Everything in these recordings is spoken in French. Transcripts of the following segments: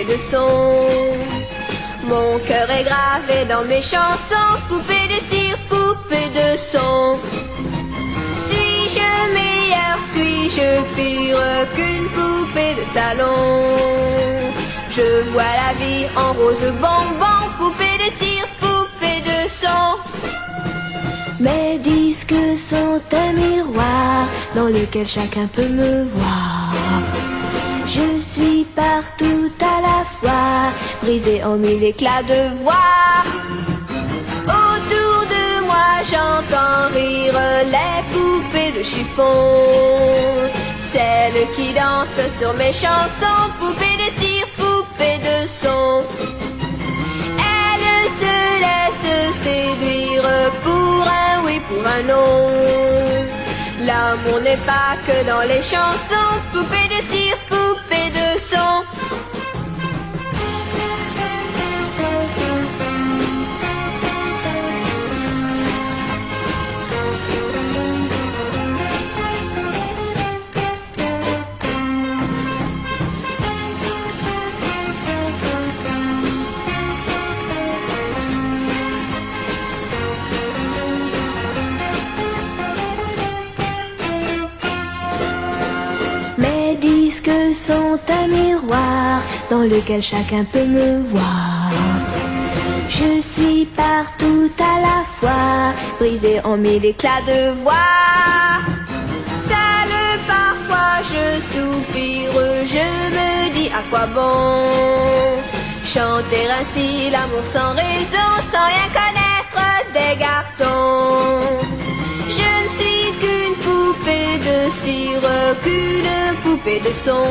de son. Mon cœur est gravé dans mes chansons, poupée de cire, poupée de son. Suis-je meilleure, suis-je pire qu'une poupée de salon? Je vois la vie en rose bonbon, poupée de cire, poupée de son. Mes disques sont un miroir dans lequel chacun peut me voir. Je suis partout à la fois, brisée en mille éclats de voix. Autour de moi j'entends rire les poupées de chiffon, celles qui dansent sur mes chansons, poupées de cire, poupées de son. Elles se laissent séduire pour un oui, pour un non. L'amour n'est pas que dans les chansons, poupées de cire, poupées de son. Sont un miroir dans lequel chacun peut me voir. Je suis partout à la fois, brisée en mille éclats de voix. Seule parfois je soupire, je me dis à quoi bon chanter ainsi l'amour sans raison, sans rien connaître des garçons. Je ne suis qu'une poupée de cire, qu'une poupée de son.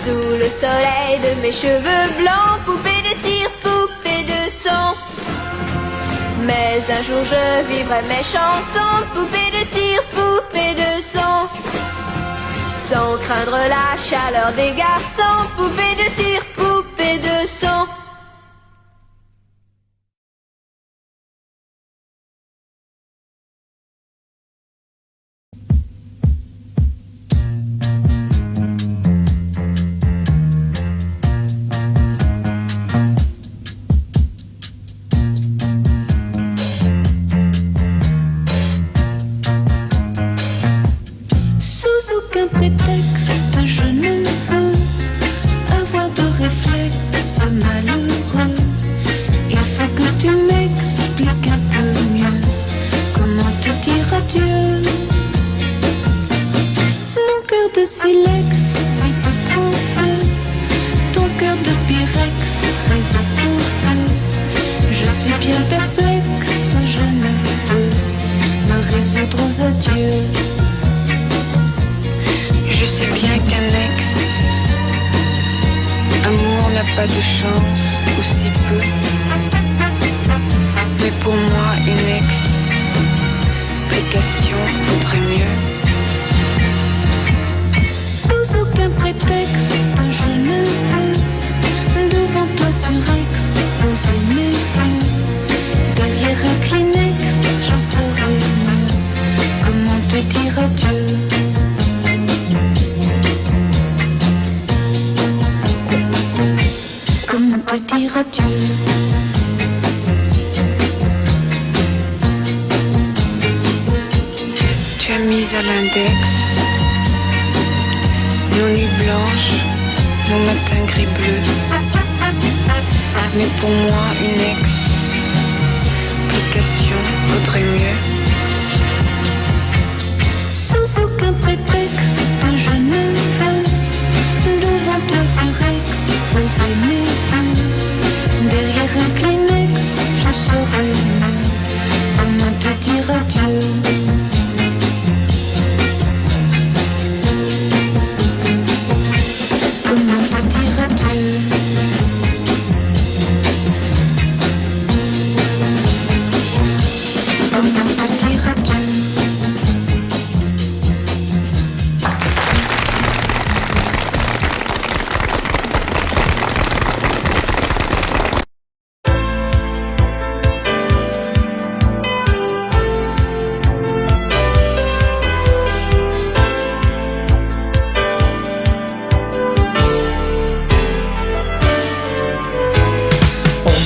Sous le soleil de mes cheveux blancs, poupée de cire, poupée de son. Mais un jour je vivrai mes chansons, poupée de cire, poupée de son. Sans craindre la chaleur des garçons, poupée de cire, poupée de son. Aucun prétexte, je ne veux avoir de réflexe malheureux. Il faut que tu m'expliques un peu mieux comment te dire adieu. Mon cœur de silex est de feu, ton cœur de pyrex résiste au feu. Je suis bien perplexe, je ne peux me résoudre aux adieux. Je sais bien qu'un ex, amour n'a pas de chance, ou si peu. Mais pour moi, une explication vaudrait mieux. Sous aucun prétexte, je ne veux devant toi surex poser mes yeux. Derrière un Kleenex, j'en saurais mieux comment te dire adieu. Comment te dire adieu? Tu as mis à l'index nos nuits blanches, nos matins gris-bleu. Mais pour moi, une explication vaudrait mieux. Sans aucun prétexte, je ne veux devant toi surex poser mes yeux. Derrière un Kleenex, je saurais mieux comment te dire adieu. Comment te dire adieu? Comment te dire adieu?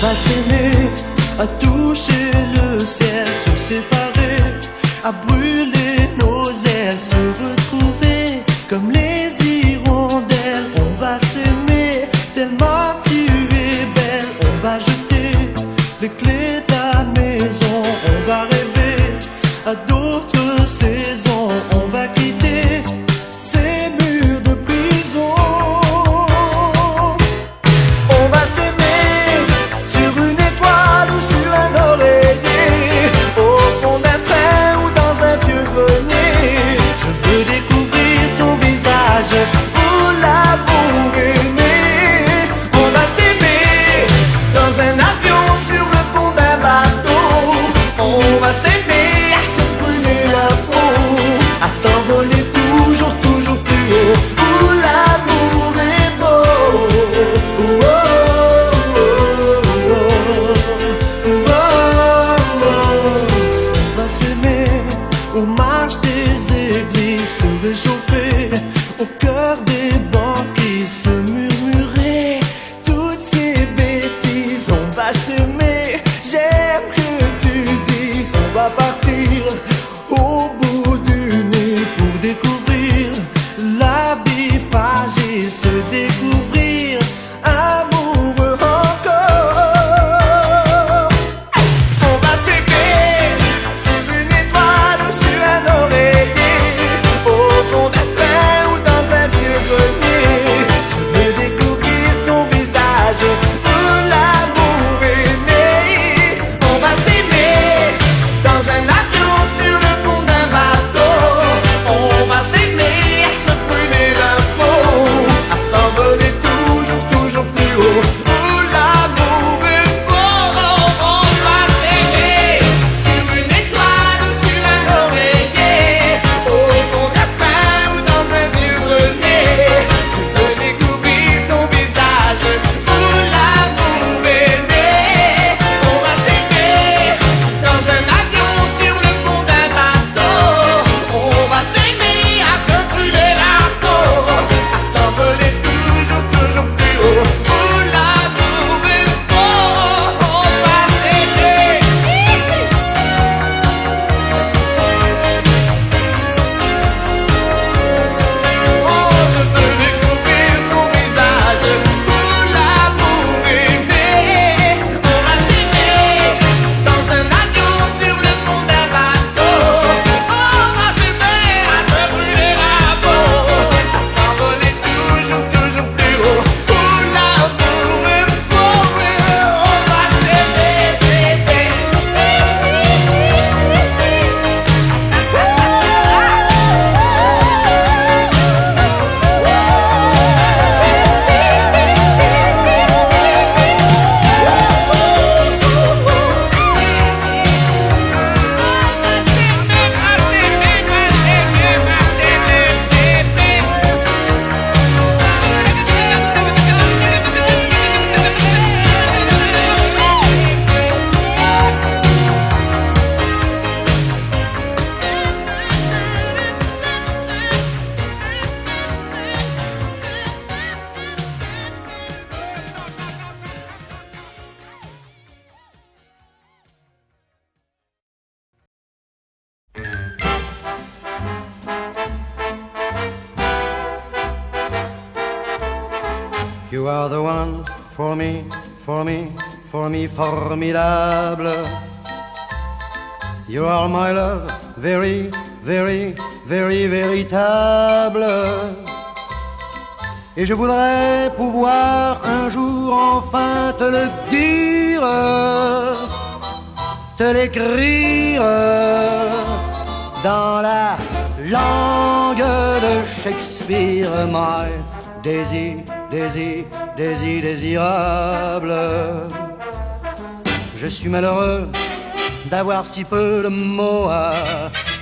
va s'aimer, à toucher le ciel, se séparer, à brûler nos ailes, se retrouver comme les hirondelles. On va s'aimer tellement tu es belle. On va jeter les clés de la maison. On va rêver à d'autres saisons. On va quitter ces murs de prison. On va s'aimer sur une étoile ou sur un oreiller, au fond d'un train ou dans un vieux grenier. Je veux découvrir ton visage où l'amour est né. On va s'aimer dans un avion, sur le pont d'un bateau. On va s'aimer à se brûler la peau, à s'envoler toujours, toujours plus haut, où l'amour est beau. Oh, oh, oh, oh, oh, oh. On va s'aimer aux marches des églises, se réchauffer au cœur des banquiers, se murmurer toutes ces bêtises. On va s'aimer, j'aime que tu dises. On va partir au bout du nez pour découvrir la vie fragile, se découvrir amoureux encore. On va s'aimer sur une étoile ou sur un oreiller, au fond d'un train ou dans un vieux grenier. Je veux découvrir ton visage où l'amour est né. On va s'aimer dans un avion, sur le pont d'un bateau. On va s'aimer à se brûler la peau, à s'envoler toujours, toujours plus haut, où l'amour est beau. On va s'aimer sur une étoile ou sur un oreiller, au fond d'un train ou dans un vieux grenier. Je veux découvrir ton visage où l'amour est né. On va s'aimer dans un avion, sur le pont d'un bateau. On va s'aimer à se brûler la peau, à s'envoler toujours, toujours plus haut, où l'amour est beau. On va s'aimer. Oh, je veux découvrir ton visage où l'amour est né. On va s'aimer dans un avion, sur le pont d'un bateau. On va s'aimer à se brûler la peau, à s'envoler toujours, toujours plus haut, où l'amour est beau. On va s'aimer, bébé. You are the one for me, for me, for me, formidable. You are my love, very, very, very véritable. Et je voudrais pouvoir un jour enfin te le dire, te l'écrire dans la langue de Shakespeare. My Daisy, Daisy, Daisy, désirable. Je suis malheureux d'avoir si peu de mots à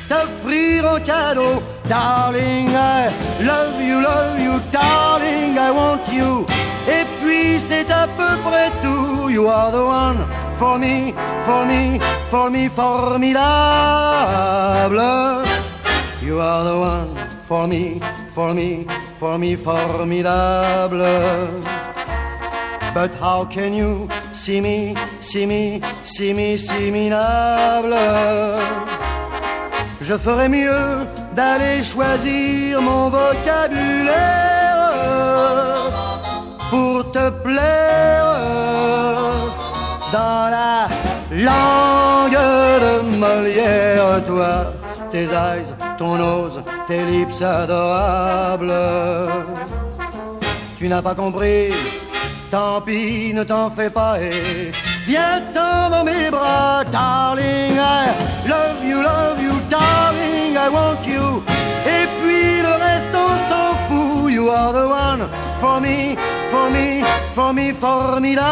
t'offrir en cadeau. Darling, I love you, darling, I want you. Et puis c'est à peu près tout. You are the one for me, for me, for me, formidable. You are the one for me, for me, for me, formidable. But how can you see me, see me, see me, see minable? Je ferais mieux d'aller choisir mon vocabulaire pour te plaire dans la langue de Molière. Toi, tes eyes, ton nose, tes lips adorables. Tu n'as pas compris, tant pis, ne t'en fais pas et viens-t'en dans mes bras, darling. I love you, darling, I want you. Et puis le reste on s'en fout. You are the one for me, for me, for me, formidable.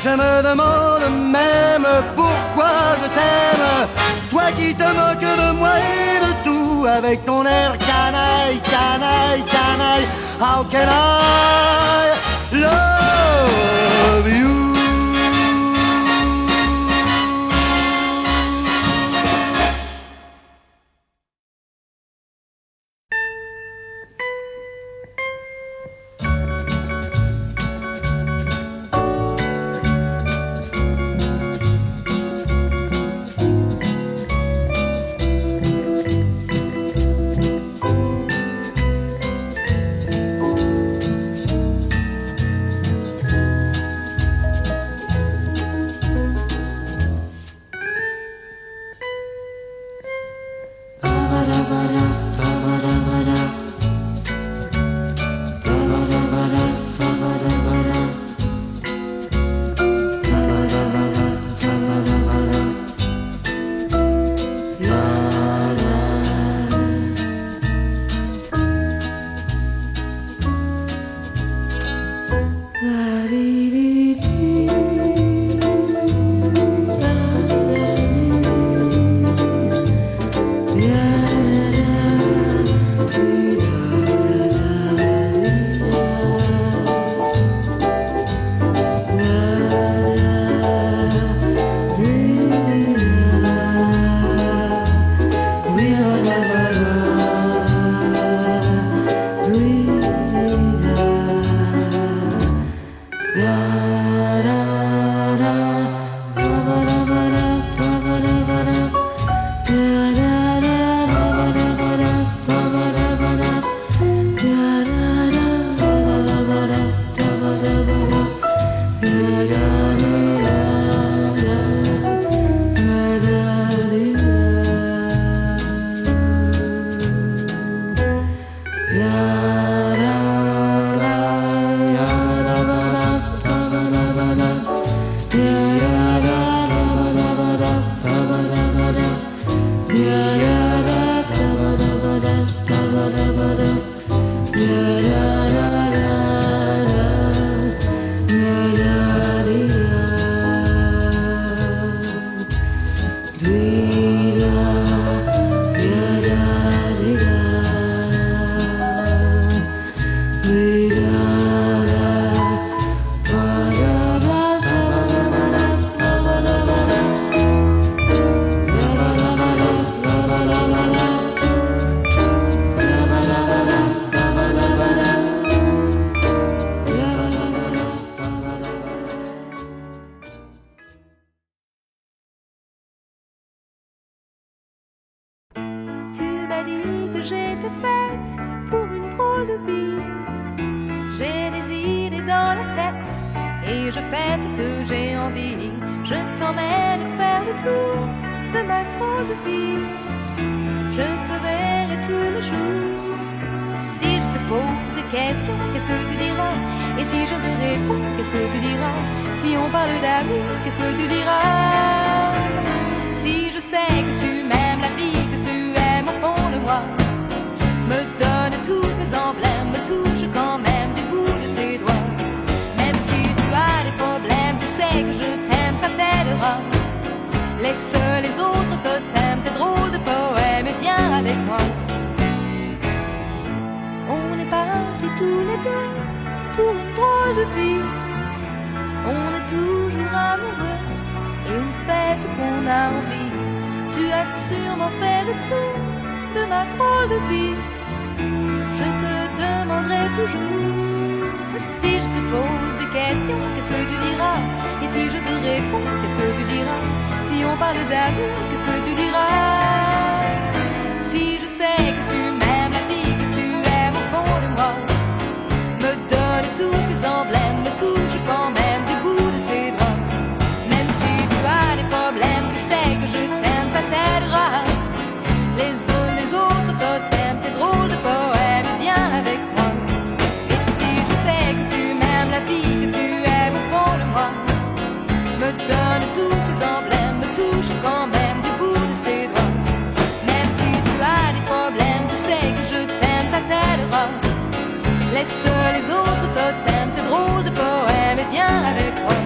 Je me demande même pourquoi je t'aime, toi qui te moques de moi et de tout, avec ton air canaille, canaille, canaille. How can I love you? Laisse les autres totems, c'est drôle de poème, et viens avec moi. On est partis tous les deux pour une drôle de vie. On est toujours amoureux et on fait ce qu'on a envie. Tu as sûrement fait le tour de ma drôle de vie. Je te demanderai toujours parle d'amour, qu'est-ce que tu diras? Si je sais que tu m'aimes, la vie que tu aimes au fond de moi, me donne tous ces emblèmes, me touche quand même du bout de ses doigts. Même si tu as des problèmes, tu sais que je t'aime, ça t'aidera. Les autres totems, tes drôles de poèmes, viens avec moi. Et si je sais que tu m'aimes, la vie que tu aimes au fond de moi, me donne tous ces emblèmes, me touche quand même du bout de ses doigts. Même si tu as des problèmes, tu sais que je t'aime, ça t'aidera. Laisse les autres totems, tes drôles de poèmes, et viens avec moi.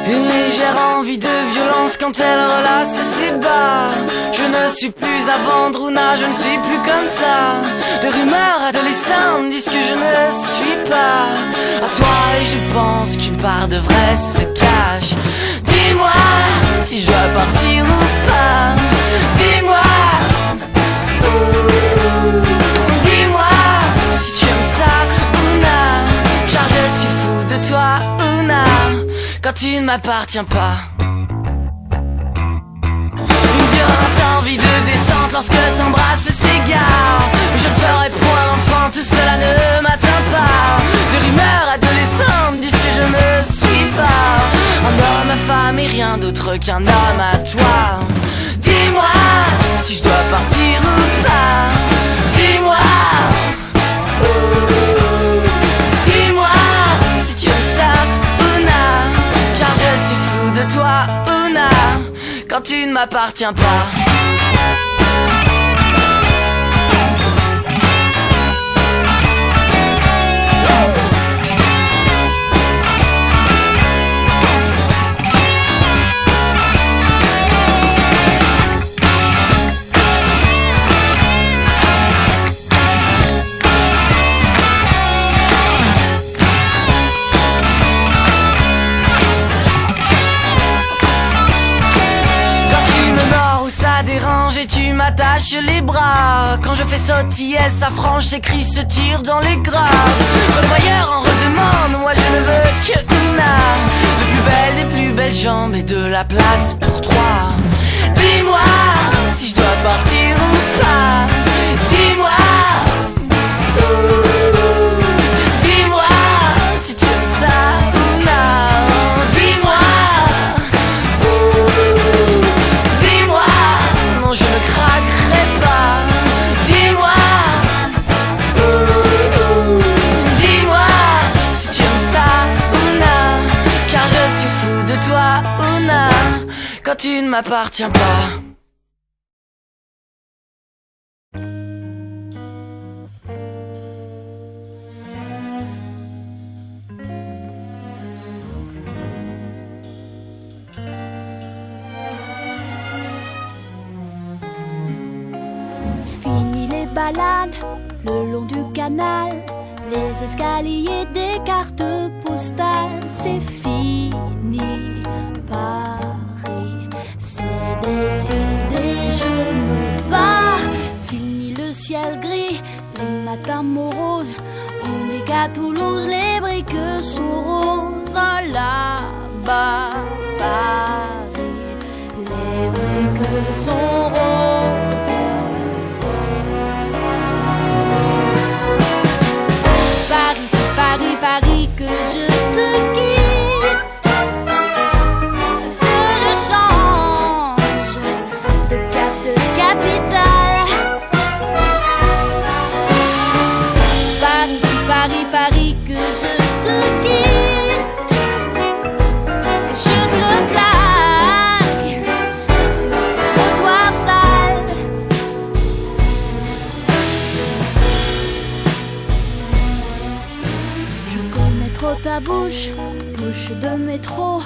Une légère envie de violence quand elle relasse ses bas. Je ne suis plus à vendre, Ouna, je ne suis plus comme ça. De rumeurs adolescentes disent que je ne suis pas à toi, et je pense qu'une part de vrai se cache. Dis-moi si je dois partir ou pas. Dis-moi, dis-moi si tu aimes ça, Ouna, car je suis fou de toi, Ouna, quand tu ne m'appartiens pas. Une violente envie de descente lorsque t'embrasses s'égare. Je ne ferai point l'enfant, tout cela ne m'atteint pas. De rumeurs adolescentes disent que je ne suis pas un homme à femme et rien d'autre qu'un homme à toi. Dis-moi si je dois partir ou pas. Dis-moi, dis-moi si tu aimes ça, Ouna, car je suis fou de toi, Ouna, quand tu ne m'appartiens pas. Et tu m'attaches les bras. Quand je fais sautiller sa frange, ses cris se tirent dans les graves. Quand le voyeur en redemande, moi je ne veux que Ouna, de plus belle des plus belles jambes et de la place pour trois. Dis-moi si je dois partir ou pas. Dis-moi, dis-moi si tu aimes ça, Ouna. Dis-moi, dis-moi, non je ne craquerai pas. Dis-moi, dis-moi si tu aimes ça, Ouna, car je suis fou de toi, Ouna, quand tu ne m'appartiens pas. Fini les balades le long du canal, les escaliers des cartes postales. C'est fini Paris, c'est décidé, je me barre. Fini le ciel gris, les matins moroses. On est qu'à Toulouse, les briques sont roses. Là-bas, Paris, les briques sont roses. Paris, Paris, Paris, que je te quitte, que je change de cap, de capitale. Paris, Paris, Paris, que je te quitte, sa bouche, bouche de métro.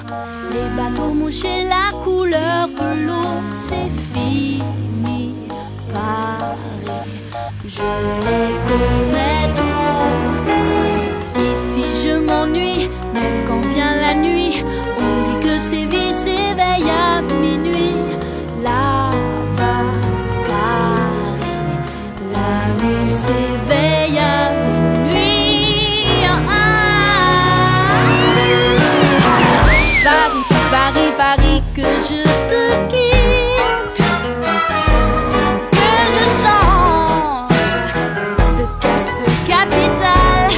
Les bateaux mouches et la couleur de l'eau. C'est fini, Paris, je les connais trop. Ici je m'ennuie, même quand vient la nuit. On dit que Séville s'éveille à minuit. Là-bas, Paris, la ville s'éveille à minuit. Paris, Paris, Paris, que je te quitte, que je change de capitale.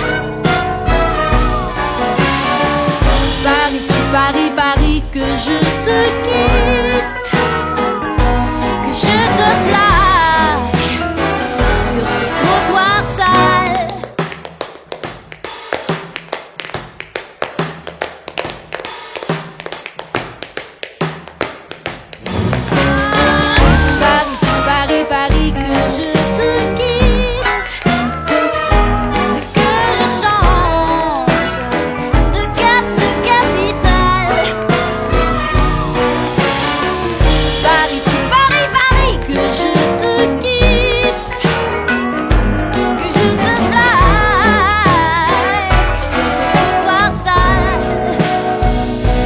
Paris, Paris, Paris, que je te quitte, que je te plaque sur des trottoirs sales. Paris, Paris, Paris, que je te quitte, que je change de capitale. Paris, Paris, Paris, que je te quitte, que je te plaque sur des trottoirs sales,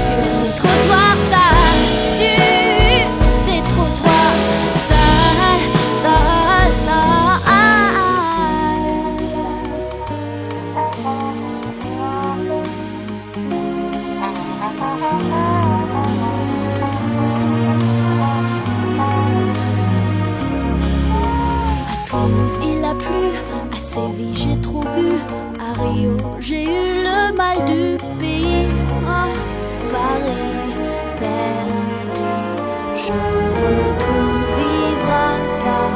sur des trottoirs sales, sur des trottoirs sales, sales, À Toulouse il a plu, à Séville j'ai trop bu, à Rio j'ai eu le mal du pays. Ah, Paris perdu, je retourne vivre à Paris.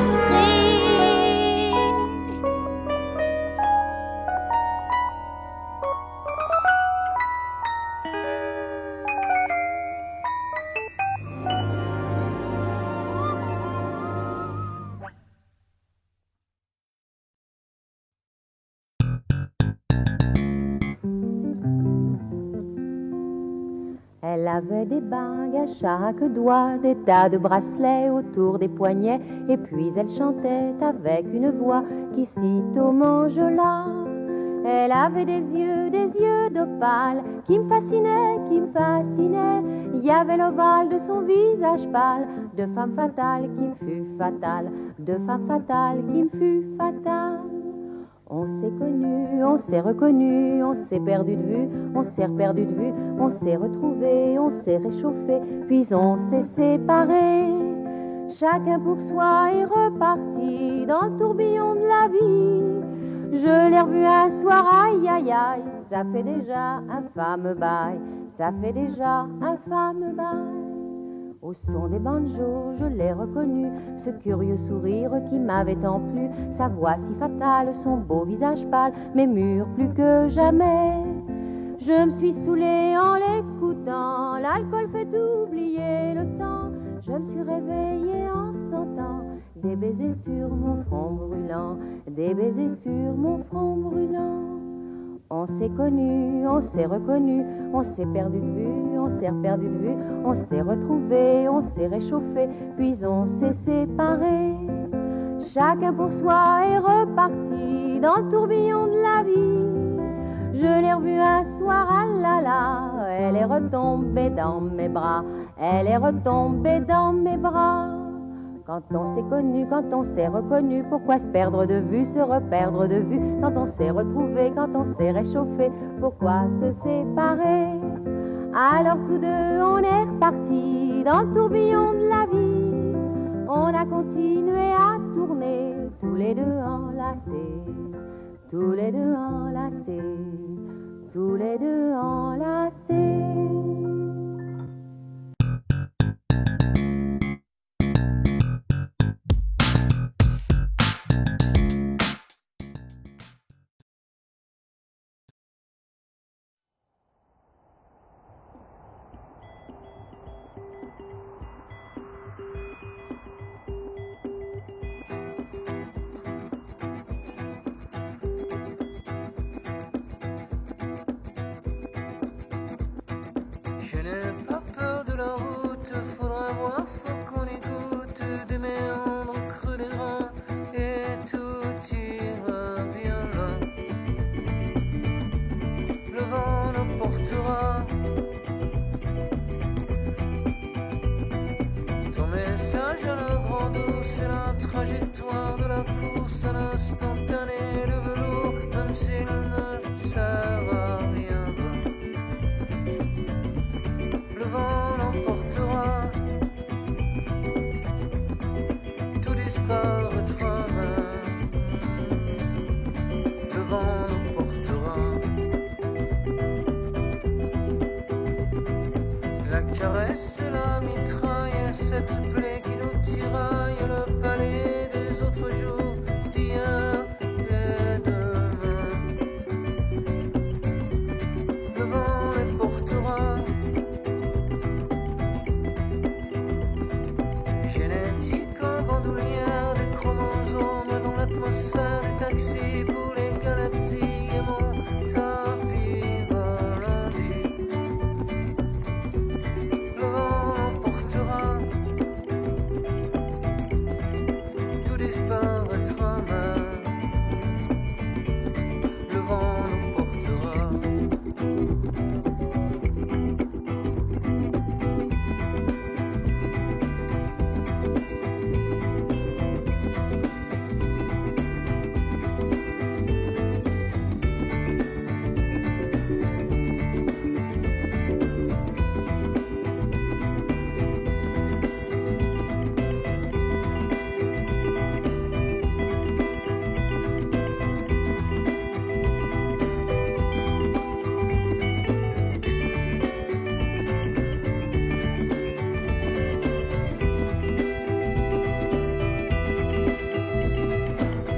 Elle avait des bagues à chaque doigt, des tas de bracelets autour des poignets, et puis elle chantait avec une voix qui sitôt m'enjola. Elle avait des yeux d'opale qui me fascinaient, qui me fascinaient. Il y avait l'ovale de son visage pâle, de femme fatale qui me fut fatale, de femme fatale qui me fut fatale. On s'est connus, on s'est reconnus, on s'est perdu de vue, on s'est reperdu de vue, on s'est retrouvés, on s'est réchauffés, puis on s'est séparés. Chacun pour soi est reparti dans le tourbillon de la vie. Je l'ai revu un soir, aïe aïe aïe, ça fait déjà un fameux bail, ça fait déjà un fameux bail. Au son des banjos, je l'ai reconnu, ce curieux sourire qui m'avait tant plu, sa voix si fatale, son beau visage pâle, mais mûr plus que jamais. Je me suis saoulée en l'écoutant, l'alcool fait oublier le temps. Je me suis réveillée en sentant des baisers sur mon front brûlant, des baisers sur mon front brûlant. On s'est connus, on s'est reconnus, on s'est perdu de vue, on s'est reperdu de vue, on s'est retrouvés, on s'est réchauffés, puis on s'est séparés. Chacun pour soi est reparti dans le tourbillon de la vie. Je l'ai revue un soir, ah là là, elle est retombée dans mes bras, elle est retombée dans mes bras. Quand on s'est connu, quand on s'est reconnu, pourquoi se perdre de vue, se reperdre de vue? Quand on s'est retrouvé, quand on s'est réchauffé, pourquoi se séparer? Alors tous deux on est repartis dans le tourbillon de la vie. On a continué à tourner, tous les deux enlacés, tous les deux enlacés, tous les deux enlacés. victoire de la course à l'instantané, le velours, même s'il ne sert à rien. Le vent l'emportera, tout disparaîtra même. Le vent l'emportera. La caresse et la mitraille, cette plaie qui nous tiraille, le palais des autres jours, d'hier et demain. Le vent les portera. Génétique en bandoulière, des chromosomes dans l'atmosphère, des taxis pour les galaxies et mon tapis volant. Le vent l'emportera, tout disparaîtra même. Le vent l'emportera.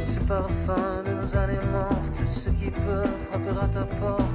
Ces parfums de nos années mortes, ceux qui peuvent frapper à ta porte